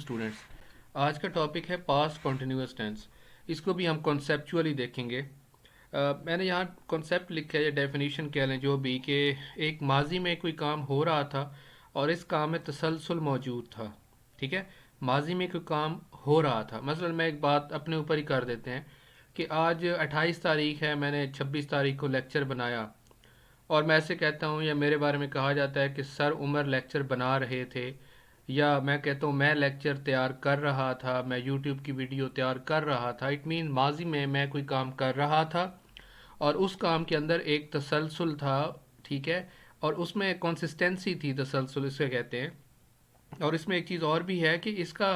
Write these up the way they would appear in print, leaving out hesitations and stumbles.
Students. आज का topic है पास्ट कॉन्टिन्यूअस टेंस। इसको भी हम कॉन्सेप्चुअली देखेंगे। मैंने यहाँ कॉन्सेप्ट लिखा है या डेफिनेशन कह लें जो भी, कि एक माजी में कोई काम हो रहा था और इस काम में तसलसल मौजूद था। ठीक है, माजी में कोई काम हो रहा था। मसलन मैं एक बात अपने ऊपर ही कर देते हैं कि आज 28 तारीख है, मैंने 26 तारीख को लेक्चर बनाया और मैं ऐसे कहता हूँ या मेरे बारे में कहा जाता है कि सर उमर लेक्चर बना रहे थे, या मैं कहता हूँ मैं लेक्चर तैयार कर रहा था, मैं यूट्यूब की वीडियो तैयार कर रहा था। इट मीन माजी में मैं कोई काम कर रहा था और उस काम के अंदर एक तसलसल था। ठीक है, और उसमें कंसिस्टेंसी थी, तसलसल इसे कहते हैं। और इसमें एक चीज़ और भी है कि इसका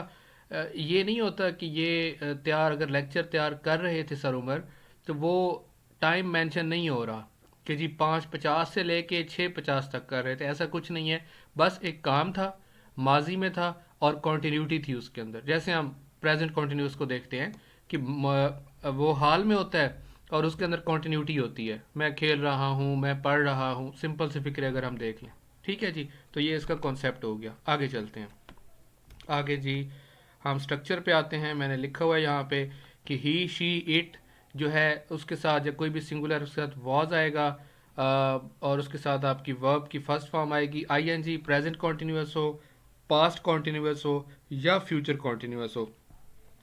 ये नहीं होता कि ये तैयार, अगर लेक्चर तैयार कर रहे थे सर उमर, तो वो टाइम मेंशन नहीं हो रहा कि जी 5:50 से लेके 6:50 तक कर रहे थे। ऐसा कुछ नहीं है, बस एक काम था, माजी में था और कॉन्टीन्यूटी थी उसके अंदर। जैसे हम प्रेजेंट कॉन्टीन्यूस को देखते हैं कि वो हाल में होता है और उसके अंदर कॉन्टीन्यूटी होती है। मैं खेल रहा हूँ, मैं पढ़ रहा हूँ, सिंपल सी फिक्र अगर हम देख लें। ठीक है जी, तो ये इसका कॉन्सेप्ट हो गया। आगे चलते हैं। आगे जी हम स्ट्रक्चर पे आते हैं। मैंने लिखा हुआ है यहाँ पे कि ही शी इट जो है उसके साथ या कोई भी सिंगुलर उसके साथ वॉज आएगा, और उसके साथ आपकी वर्ब की फर्स्ट फॉर्म आएगी आईएनजी, प्रेजेंट कॉन्टिन्यूअस हो, पास्ट कॉन्टिन्यूअस हो या फ्यूचर कॉन्टिन्यूअस हो।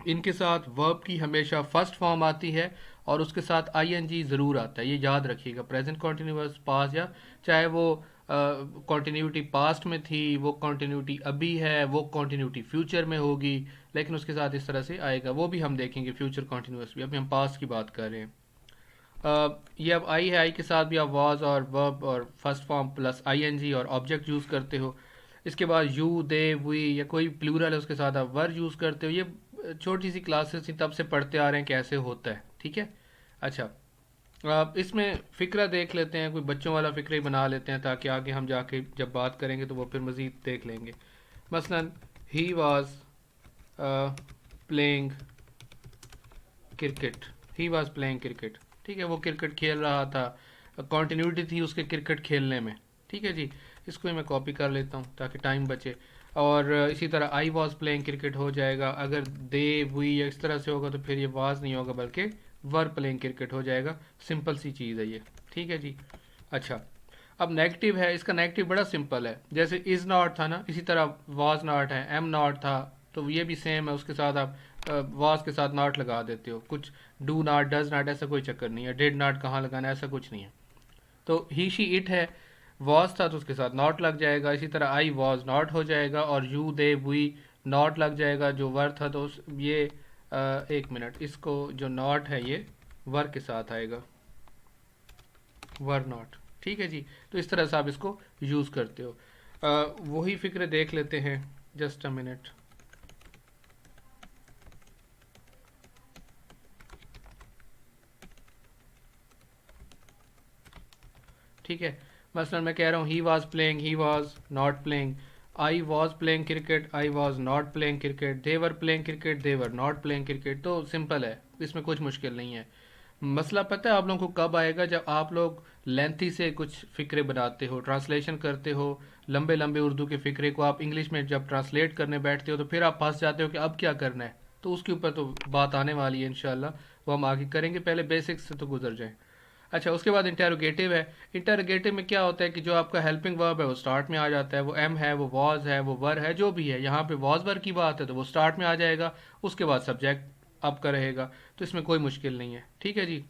इनके साथ वर्ब की हमेशा फर्स्ट फॉर्म आती है और उसके साथ आईएनजी ज़रूर आता है, ये याद रखिएगा। प्रेजेंट कॉन्टिन्यूअस, पास्ट, या चाहे वो कॉन्टिन्यूटी पास्ट में थी, वो कॉन्टिन्यूटी अभी है, वो कॉन्टिन्यूटी फ्यूचर में होगी, लेकिन उसके साथ इस तरह से आएगा। वो भी हम देखेंगे फ्यूचर कॉन्टिन्यूअस भी। अभी हम पास्ट की बात कर रहे हैं। ये अब आई है, आई के साथ भी आप वाज और वर्ब और फर्स्ट फॉर्म प्लस आईएनजी और ऑब्जेक्ट यूज़ करते हो। इसके बाद यू, दे, वी या कोई प्लूरल है उसके साथ आप वर यूज़ करते हो। ये छोटी सी क्लासेस थी तब से पढ़ते आ रहे हैं कैसे होता है। ठीक है, अच्छा। आप इसमें फ़िक्रा देख लेते हैं, कोई बच्चों वाला फ़िक्र ही बना लेते हैं ताकि आगे हम जाके जब बात करेंगे तो वो फिर मज़ीद देख लेंगे। मसलन he was playing cricket, he was playing cricket. ठीक है, वो क्रिकेट खेल रहा था, कंटिन्यूटी थी उसके क्रिकेट खेलने में। ठीक है जी, इसको ही मैं कॉपी कर लेता हूँ ताकि टाइम बचे। और इसी तरह आई वॉज प्लेइंग क्रिकेट हो जाएगा। अगर दे, वी या इस तरह से होगा तो फिर ये वाज नहीं होगा बल्कि वर प्लेइंग क्रिकेट हो जाएगा। सिंपल सी चीज़ है ये। ठीक है जी, अच्छा। अब नेगेटिव है, इसका नेगेटिव बड़ा सिंपल है। जैसे इज़ नॉट था ना, इसी तरह वाज नॉट है, एम नॉट था, तो ये भी सेम है। उसके साथ आप वाज के साथ नॉट लगा देते हो। कुछ डू नॉट, डज नॉट, ऐसा कोई चक्कर नहीं है। डिड नॉट कहाँ लगाना है, ऐसा कुछ नहीं है। तो ही शी इट है, वॉज था तो उसके साथ नॉट लग जाएगा। इसी तरह आई वॉज नॉट हो जाएगा और यू, दे, वी नॉट लग जाएगा जो वर था। तो ये एक मिनट, इसको जो नॉट है ये वर के साथ आएगा, वर नॉट। ठीक है जी, तो इस तरह से आप इसको यूज़ करते हो। वही फिक्र देख लेते हैं, जस्ट अ मिनट। ठीक है, मसलन मैं कह रहा हूँ he was playing, he was not playing. I was playing cricket, I was not playing cricket. They were playing cricket, they were not playing cricket. तो सिंपल है, इसमें कुछ मुश्किल नहीं है। मसला पता है आप लोगों को कब आएगा? जब आप लोग लेंथी से कुछ फ़िक्रे बनाते हो, ट्रांसलेशन करते हो, लंबे लंबे उर्दू के फ़िक्रे को आप इंग्लिश में जब ट्रांसलेट करने बैठते हो तो फिर आप फंस जाते हो कि अब क्या करना है। तो उसके ऊपर तो बात आने वाली है इंशाल्लाह, वो हम आगे करेंगे। पहले बेसिक्स से तो गुजर जाएं। अच्छा, उसके बाद इंटेरोगेटिव है। इंटेरोगेटिव में क्या होता है कि जो आपका हेल्पिंग वर्ब है वो स्टार्ट में आ जाता है। वो एम है, वो वॉज है, वो वर है, जो भी है। यहाँ पे वॉज वर की बात है तो वो स्टार्ट में आ जाएगा, उसके बाद सब्जेक्ट आपका रहेगा। तो इसमें कोई मुश्किल नहीं है। ठीक है जी।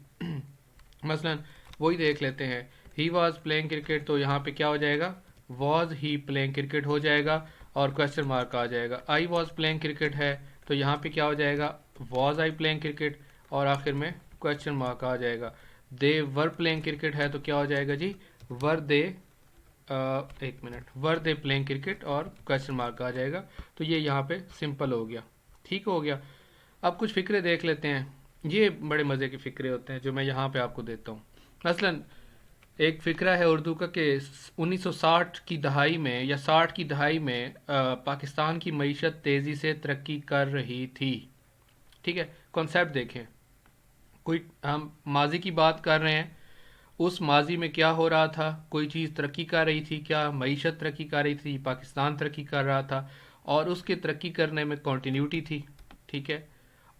मसलन वही देख लेते हैं, ही वॉज प्लेइंग क्रिकेट, तो यहाँ पे क्या हो जाएगा, वॉज ही प्लेइंग क्रिकेट हो जाएगा और क्वेश्चन मार्क आ जाएगा। आई वॉज प्लेइंग क्रिकेट है तो यहाँ पे क्या हो जाएगा, वॉज आई प्लेइंग क्रिकेट और आखिर में क्वेश्चन मार्क आ जाएगा। दे वर प्लेइंग क्रिकेट है तो क्या हो जाएगा जी, वर दे, एक minute, were they playing cricket और क्वेश्चन मार्क आ जाएगा। तो ये यहाँ पे सिंपल हो गया। ठीक हो गया। अब कुछ फ़िक्रे देख लेते हैं। ये बड़े मज़े के फ़िक्रे होते हैं जो मैं यहाँ पे आपको देता हूँ। मसलन एक फ़िक्रा है उर्दू का कि 1960 की दहाई में या 60 की दहाई में पाकिस्तान की मईशत तेज़ी से तरक्की कर रही थी। ठीक है, कॉन्सेप्ट देखें। कोई हम माजी की बात कर रहे हैं, उस माजी में क्या हो रहा था, कोई चीज़ तरक्की कर रही थी क्या, मईशत तरक्की कर रही थी, पाकिस्तान तरक्की कर रहा था। और उसके तरक्की करने में कॉन्टीन्यूटी थी, ठीक है।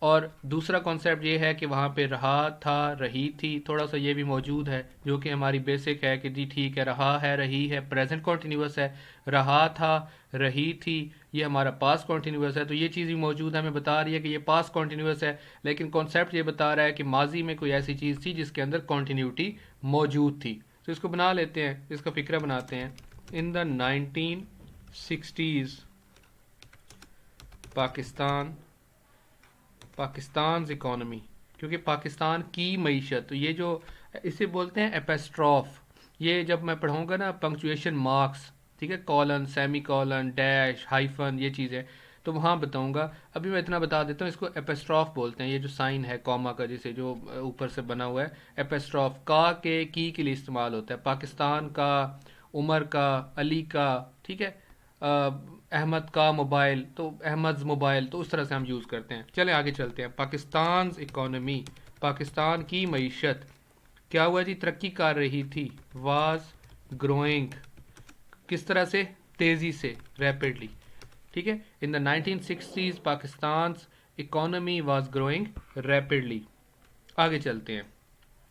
और दूसरा कॉन्सेप्ट ये है कि वहाँ पे रहा था, रही थी, थोड़ा सा ये भी मौजूद है जो कि हमारी बेसिक है कि जी ठीक है, रहा है, रही है, प्रेजेंट कॉन्टीन्यूअस है, रहा था, रही थी, ये हमारा पास्ट कॉन्टीन्यूअस है। तो ये चीज़ भी मौजूद है, हमें बता रही है कि ये पास्ट कॉन्टीन्यूअस है, लेकिन कॉन्सेप्ट ये बता रहा है कि माजी में कोई ऐसी चीज़ थी जिसके अंदर कॉन्टीन्यूटी मौजूद थी। तो इसको बना लेते हैं, इसका फिक्रा बनाते हैं। In the 1960s Pakistan, Pakistan economy, क्योंकि पाकिस्तान की मईशत, तो ये जो इसे बोलते हैं एपेस्ट्रॉफ, ये जब मैं पढ़ाऊँगा ना पंक्चुएशन मार्क्स, ठीक है, colon, semi colon, dash, hyphen, ये चीज़ें तो वहाँ बताऊँगा। अभी मैं इतना बता देता हूँ, इसको एपेस्ट्रॉफ बोलते हैं, ये जो साइन है कॉमा का जिसे जो ऊपर से बना हुआ है, एपेस्ट्रॉफ का के की के लिए इस्तेमाल होता है। पाकिस्तान का, उमर का, अली का, ठीक है, अहमद का मोबाइल तो अहमद मोबाइल, तो उस तरह से हम यूज़ करते हैं। चलें आगे चलते हैं। पाकिस्तान इकोनॉमी, पाकिस्तान की मईशत क्या हुआ जी, तरक्की कर रही थी, वाज ग्रोइंग, किस तरह से, तेज़ी से, रैपिडली, ठीक है। In the 1960s Pakistan economy was growing rapidly. आगे चलते हैं।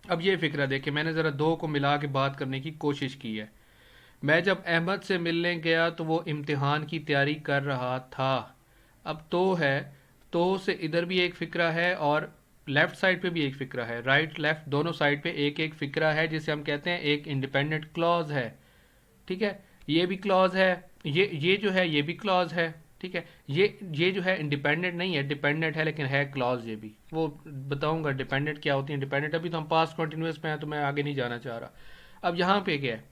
अब ये फिक्रा देखिए, मैंने ज़रा दो को मिला के बात करने की कोशिश की है। मैं जब अहमद से मिलने गया तो वो इम्तिहान की तैयारी कर रहा था। अब तो है, तो से इधर भी एक फ़िक्रा है और लेफ़्ट साइड पे भी एक फ़िक्रा है, राइट लेफ़्ट दोनों साइड पे एक एक फ़िक्रा है, जिसे हम कहते हैं एक इंडिपेंडेंट क्लॉज है, ठीक है। ये भी क्लॉज है, ये जो है ये भी क्लॉज है, ठीक है। ये जो है इंडिपेंडेंट नहीं है, डिपेंडेंट है, लेकिन है क्लॉज। ये भी वो बताऊंगा डिपेंडेंट क्या होती है, डिपेंडेंट। अभी तो हम पास्ट कॉन्टिन्यूस में हैं तो मैं आगे नहीं जाना चाह रहा। अब यहाँ पे क्या है,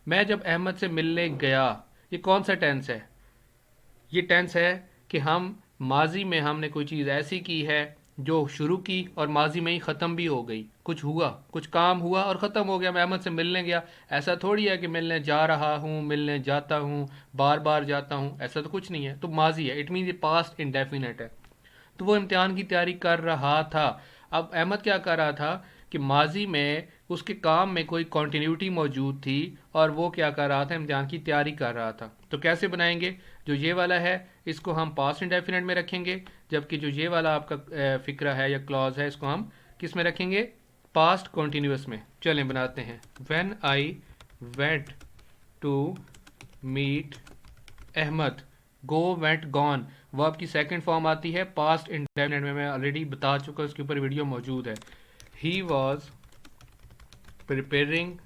मैं जब अहमद से मिलने गया, ये कौन सा टेंस है, ये टेंस है कि हम माजी में हमने कोई चीज़ ऐसी की है जो शुरू की और माजी में ही ख़त्म भी हो गई, कुछ हुआ, कुछ काम हुआ और ख़त्म हो गया। मैं अहमद से मिलने गया, ऐसा थोड़ी है कि मिलने जा रहा हूँ, मिलने जाता हूँ, बार बार जाता हूँ, ऐसा तो कुछ नहीं है। तो माजी है, इट मीन ये पास्ट इंडेफिनेट है। तो वो इम्तिहान की तैयारी कर रहा था। अब अहमद क्या कर रहा था कि माजी में उसके काम में कोई कॉन्टीन्यूटी मौजूद थी और वो क्या कर रहा था, इम्तिहान की तैयारी कर रहा था। तो कैसे बनाएंगे, जो ये वाला है इसको हम पास्ट इंडेफिनेट में रखेंगे, जबकि जो ये वाला आपका फिक्रा है या क्लॉज है इसको हम किस में रखेंगे, पास्ट कॉन्टीन्यूअस में। चलें बनाते हैं। When I went to meet Ahmad, go went gone, verb की सेकंड फॉर्म आती है पास्ट इंडेफिनिट में, मैं ऑलरेडी बता चुका, उसके ऊपर वीडियो मौजूद है। He was preparing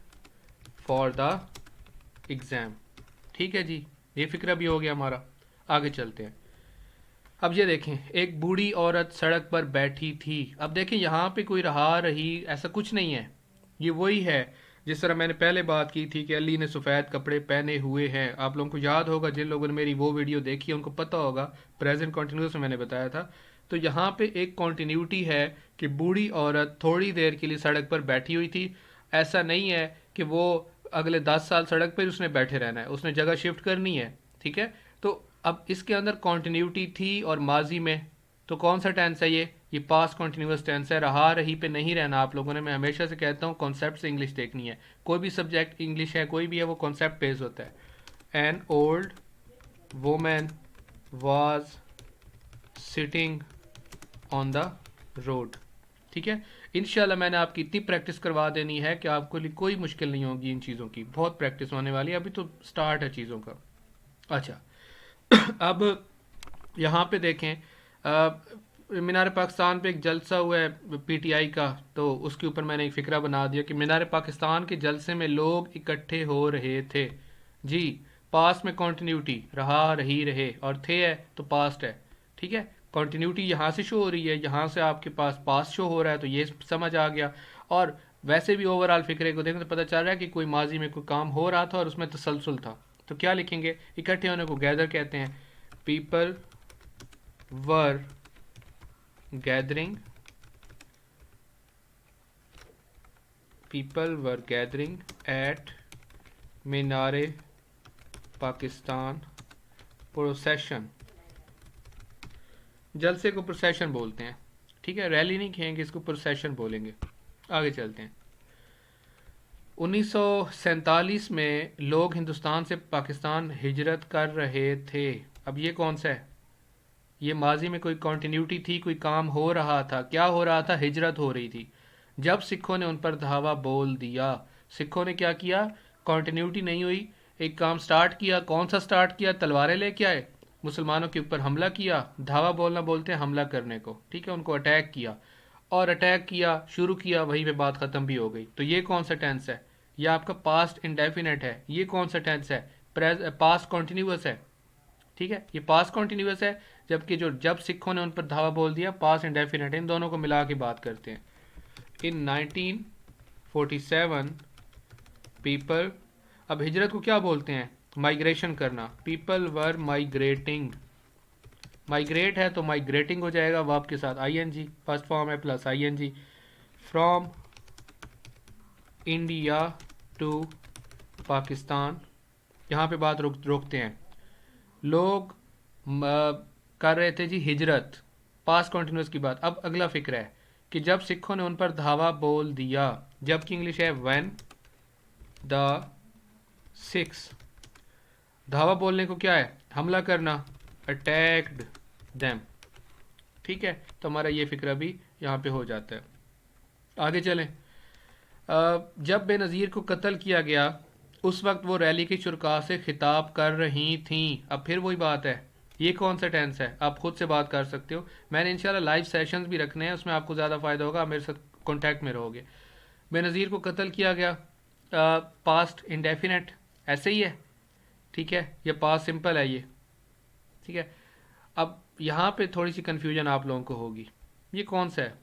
for the exam, ठीक है जी, ये फिक्रा भी हो गया हमारा। आगे चलते हैं। अब ये देखें, एक बूढ़ी औरत सड़क पर बैठी थी। अब देखें यहाँ पे कोई रहा, रही, ऐसा कुछ नहीं है, ये वही है जिस तरह मैंने पहले बात की थी कि अली ने सफ़ेद कपड़े पहने हुए हैं। आप लोगों को याद होगा, जिन लोगों ने मेरी वो वीडियो देखी है उनको पता होगा, प्रेजेंट कॉन्टीन्यूस में मैंने बताया था। तो यहाँ पे एक कॉन्टीन्यूटी है कि बूढ़ी औरत थोड़ी देर के लिए सड़क पर बैठी हुई थी। ऐसा नहीं है कि वो अगले 10 साल सड़क पर उसने बैठे रहना है, उसने जगह शिफ्ट करनी है, ठीक है। तो अब इसके अंदर कॉन्टीन्यूटी थी और माजी में, तो कौन सा टेंस है ये पास्ट कॉन्टीन्यूअस टेंस है। रहा रही पे नहीं रहना आप लोगों ने, मैं हमेशा से कहता हूँ कॉन्सेप्ट से इंग्लिश देखनी है। कोई भी सब्जेक्ट इंग्लिश है, कोई भी है, वो कॉन्सेप्ट बेस्ड होता है। An old woman was sitting on the road, ठीक है। इंशाल्लाह मैंने आपकी इतनी प्रैक्टिस करवा देनी है कि आपको लिए कोई मुश्किल नहीं होगी इन चीज़ों की, बहुत प्रैक्टिस होने वाली है, अभी तो स्टार्ट है चीज़ों का। अच्छा, अब यहाँ पे देखें, मीनार पाकिस्तान पे एक जलसा हुआ है पीटीआई का, तो उसके ऊपर मैंने एक फ़िक्रा बना दिया कि मीनार पाकिस्तान के जलसे में लोग इकट्ठे हो रहे थे। जी, पास्ट में कॉन्टीन्यूटी, रहा, रही, रहे, और थे है तो पास्ट है, ठीक है। कॉन्टीन्यूटी यहाँ से शो हो रही है, यहाँ से आपके पास पास्ट शो हो रहा है, तो ये समझ आ गया। और वैसे भी ओवरऑल फ़िक्रे को देखें तो पता चल रहा है कि कोई माजी में कोई काम हो रहा था और उसमें तसलसल था। तो क्या लिखेंगे, इकट्ठे होने को गैदर कहते हैं। People were gathering, people were gathering at Minar-e Pakistan procession, जलसे को प्रोसेशन बोलते हैं, ठीक है, रैली नहीं कहेंगे इसको, प्रोसेशन बोलेंगे। आगे चलते हैं। 1947 में लोग हिंदुस्तान से पाकिस्तान हिजरत कर रहे थे। अब ये कौन सा है? ये माजी में कोई कॉन्टिन्यूटी थी, कोई काम हो रहा था। क्या हो रहा था? हिजरत हो रही थी। जब सिखों ने उन पर धावा बोल दिया, सिखों ने क्या किया? कॉन्टिन्यूटी नहीं हुई, एक काम स्टार्ट किया। कौन सा स्टार्ट किया? तलवारें लेके आए, मुसलमानों के ऊपर हमला किया। धावा बोलना बोलते हैं हमला करने को, ठीक है, उनको अटैक किया। और अटैक किया, शुरू किया, वहीं पे बात ख़त्म भी हो गई। तो ये कौन सा टेंस है? ये आपका पास्ट इंडेफिनेट है। ये कौन सा टेंस है? पास्ट कॉन्टिन्यूस है, ठीक है, ये पास्ट कॉन्टिन्यूस है। जबकि जो जब सिखों ने उन पर धावा बोल दिया, पास्ट इंडेफिनेट। इन दोनों को मिला के बात करते हैं। इन 1947 पीपल, अब हिजरत को क्या बोलते हैं? माइग्रेशन करना। पीपल वर माइग्रेटिंग, माइग्रेट है तो माइग्रेटिंग हो जाएगा वर्ब के साथ आईएनजी, फर्स्ट फॉर्म है plus ING. From India to Pakistan, यहाँ पे बात रोकते हैं। लोग कर रहे थे जी हिजरत, पास्ट कॉन्टिन्यूस की बात। अब अगला फिक्र है कि जब सिखों ने उन पर धावा बोल दिया, जब की इंग्लिश है व्हेन द सिक्स। धावा बोलने को क्या है? हमला करना, अटैक्ड देम, ठीक है। तो हमारा ये फिक्र भी यहाँ पे हो जाता है। आगे चलें। जब बेनज़ीर को कत्ल किया गया, उस वक्त वो रैली की शुरका से खिताब कर रही थीं। अब फिर वही बात है, ये कौन सा टेंस है? आप खुद से बात कर सकते हो। मैंने इंशाल्लाह लाइव सेशंस भी रखने हैं, उसमें आपको ज़्यादा फ़ायदा होगा, आप मेरे साथ कॉन्टैक्ट में रहोगे। बेनज़ीर को कत्ल किया गया, पास्ट इंडेफिनेट ऐसे ही है, ठीक है, ये पास्ट सिंपल है ये, ठीक है। अब यहाँ पे थोड़ी सी कन्फ्यूजन आप लोगों को होगी, ये कौन सा है?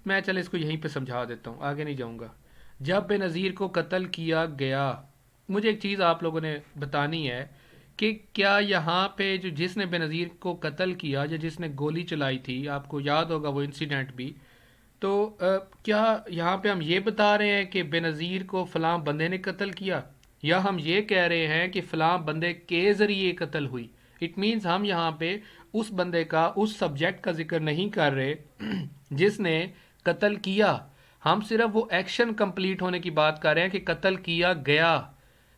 मैं चल इसको यहीं पे समझा देता हूँ, आगे नहीं जाऊँगा। जब बेनज़ीर को कत्ल किया गया, मुझे एक चीज़ आप लोगों ने बतानी है कि क्या यहाँ पे जो जिसने बेनज़ीर को कत्ल किया या जिसने गोली चलाई थी, आपको याद होगा वो इंसिडेंट भी, तो क्या यहाँ पे हम ये बता रहे हैं कि बेनज़ीर को फ़लाँ बंदे ने कत्ल किया, या हम ये कह रहे हैं कि फ़लाँ बंदे के ज़रिए कत्ल हुई? इट मीन्स हम यहाँ पे उस बंदे का, उस सब्जेक्ट का जिक्र नहीं कर रहे जिसने कत्ल किया, हम सिर्फ वो एक्शन कंप्लीट होने की बात कर रहे हैं कि कत्ल किया गया।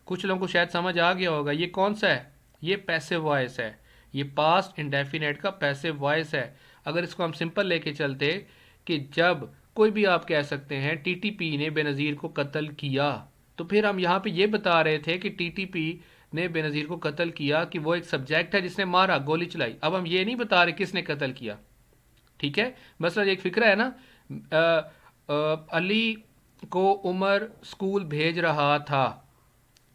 कुछ लोगों को शायद समझ आ गया होगा। ये कौन सा है? ये पैसिव वॉइस है, ये पास्ट इंडेफिनेट का पैसिव वॉइस है। अगर इसको हम सिंपल लेके चलते कि जब कोई भी आप कह सकते हैं टीटीपी ने बेनज़ीर को कत्ल किया, तो फिर हम यहाँ पे ये बता रहे थे कि टीटीपी ने बेनज़ीर को कत्ल किया कि वो एक सब्जेक्ट है जिसने मारा, गोली चलाई। अब हम ये नहीं बता रहे किसने कत्ल किया, ठीक है। मसला एक फिक्र है ना, अली को उमर स्कूल भेज रहा था,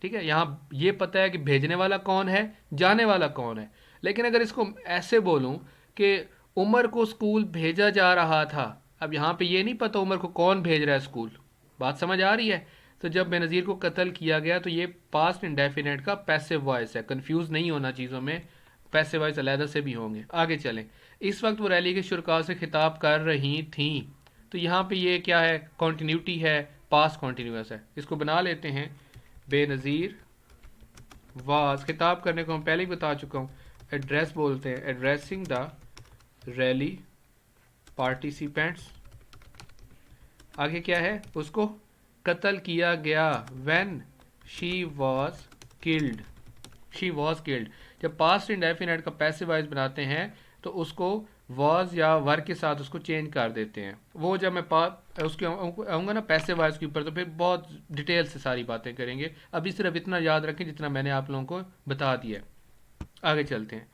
ठीक है। यहाँ ये पता है कि भेजने वाला कौन है, जाने वाला कौन है। लेकिन अगर इसको ऐसे बोलूं कि उमर को स्कूल भेजा जा रहा था, अब यहाँ पे ये नहीं पता उमर को कौन भेज रहा है स्कूल। बात समझ आ रही है? तो जब बेनज़ीर को कत्ल किया गया, तो ये पास्ट इंडेफिनेट का पैसिव वॉइस है। कंफ्यूज नहीं होना चीज़ों में, पैसिव वॉइस अलहदा से भी होंगे। आगे चलें। इस वक्त वो रैली के शुरका से खिताब कर रही थीं, तो यहाँ पे ये क्या है? कॉन्टिन्यूटी है, पास्ट कॉन्टिन्यूस है। इसको बना लेते हैं, बेनज़ीर वाज, खिताब करने को हम पहले ही बता चुका हूँ, एड्रेस बोलते हैं, एड्रेसिंग द रैली पार्टिसिपेंट्स। आगे क्या है? उसको कत्ल किया गया, when she was killed, she was killed. जब पास्ट इंडेफिनेट का पैसिव वॉइस बनाते हैं तो उसको वॉज या वर के साथ उसको चेंज कर देते हैं। वो जब मैं उसके आऊँगा ना पैसिव वॉइस के ऊपर, तो फिर बहुत डिटेल से सारी बातें करेंगे। अभी सिर्फ इतना याद रखें जितना मैंने आप लोगों को बता दिया है। आगे चलते हैं।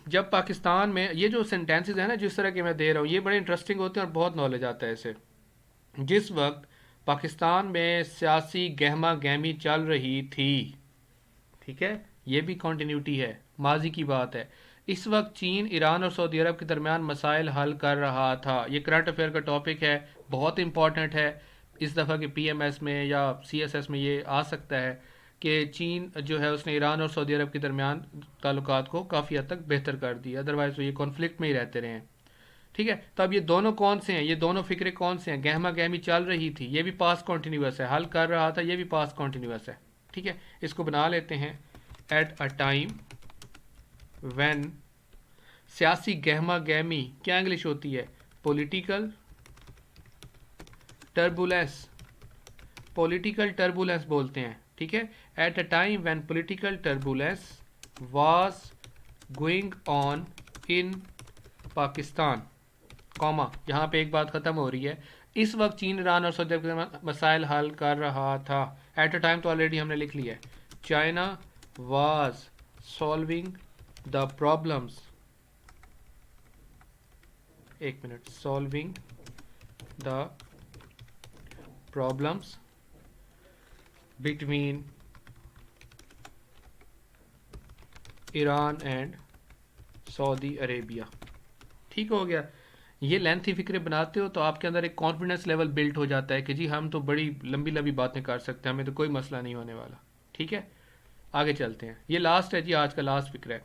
जब पाकिस्तान में ये जो सेंटेंसेस हैं ना जिस तरह के मैं दे रहा हूँ, ये बड़े इंटरेस्टिंग होते हैं और बहुत नॉलेज आता है इससे। जिस वक्त पाकिस्तान में सियासी गहमा गहमी चल रही थी, ठीक है, ये भी कॉन्टिन्यूटी है, माजी की बात है। इस वक्त चीन, ईरान और सऊदी अरब के दरमियान मसाइल हल कर रहा था। ये करंट अफेयर का टॉपिक है, बहुत इंपॉर्टेंट है। इस दफ़ा के पीएमएस में या सीएसएस में ये आ सकता है कि चीन जो है उसने ईरान और सऊदी अरब के दरमियान ताल्लुकात को काफ़ी हद तक बेहतर कर दिया, अदरवाइज तो ये कॉन्फ्लिक्ट में ही रहते रहे हैं, ठीक है। तो अब ये दोनों कौन से हैं? ये दोनों फिक्रे कौन से हैं? गहमा गहमी चल रही थी, ये भी पास्ट कॉन्टिन्यूस है। हल कर रहा था, ये भी पास्ट कॉन्टिन्यूस है, ठीक है। इसको बना लेते हैं, एट अ टाइम व्हेन, सियासी गहमा गहमी क्या इंग्लिश होती है? पॉलिटिकल टर्बुलेंस, पॉलिटिकल टर्बुलेंस बोलते हैं, ठीक है। Eight a time when political turbulence was going on in Pakistan, comma, यहाँ पे एक बात ख़त्म हो रही है। इस वक्त चीन, ईरान और सऊदी अरब के मसाइल हल कर रहा था। एट अ टाइम तो ऑलरेडी हमने लिख लिया है। China was solving the problems, एक minute, solving the problems between Iran and Saudi Arabia. ठीक हो गया। ये लेंथी फिक्रे बनाते हो तो आपके अंदर एक कॉन्फिडेंस लेवल बिल्ट हो जाता है कि जी हम तो बड़ी लंबी लंबी बातें कर सकते हैं, हमें तो कोई मसला नहीं होने वाला। ठीक है, आगे चलते हैं। ये लास्ट है जी, आज का लास्ट फिक्र है।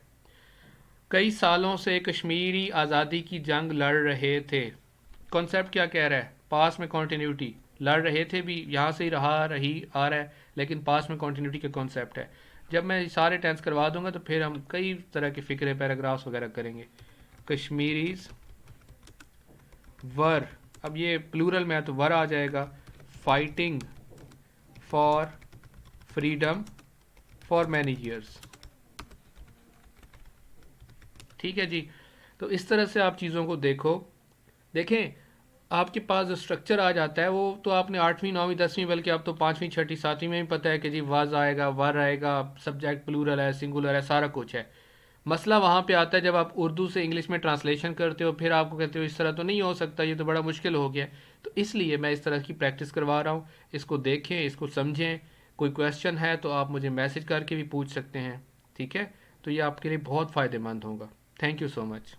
कई सालों से कश्मीरी आज़ादी की जंग लड़ रहे थे। कॉन्सेप्ट क्या कह रहा है? पास में कॉन्टीन्यूटी, लड़ रहे थे भी यहाँ से ही रहा रही आ रहा है, लेकिन पास में कॉन्टीन्यूटी का कॉन्सेप्ट है। जब मैं सारे टेंस करवा दूंगा तो फिर हम कई तरह के फिक्रे, पैराग्राफ्स वगैरह करेंगे। कश्मीरीज वर, अब ये प्लूरल में है तो वर आ जाएगा, fighting for freedom for many years. ठीक है जी। तो इस तरह से आप चीज़ों को देखो। देखें, आपके पास जो स्ट्रक्चर आ जाता है वो तो आपने 8वीं 9वीं 10वीं, बल्कि अब तो 5वीं 6वीं 7वीं में भी पता है कि जी वाज आएगा, वर आएगा, सब्जेक्ट प्लूरल है, सिंगुलर है, सारा कुछ है। मसला वहाँ पे आता है जब आप उर्दू से इंग्लिश में ट्रांसलेशन करते हो, फिर आपको कहते हो इस तरह तो नहीं हो सकता, ये तो बड़ा मुश्किल हो गया। तो इसलिए मैं इस तरह की प्रैक्टिस करवा रहा हूँ। इसको देखें, इसको समझें। कोई क्वेश्चन है तो आप मुझे मैसेज करके भी पूछ सकते हैं। ठीक है, तो ये आपके लिए बहुत फ़ायदेमंद होगा। Thank you so much.